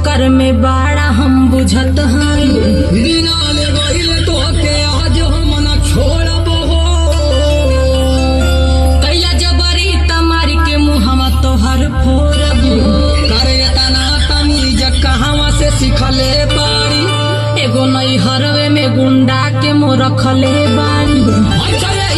चक्कर में बाड़ा हम बुझत हैं। दिनाले गइल तो के आज हम न छोड़ब हो। कैला जबरी तमारी के मुहमा तोहर फोड़ब। करे तना तमीज कहवा से सिखले बाड़ी। एगो नई हरवे में गुंडा के मोह रखले बाड़ी। चले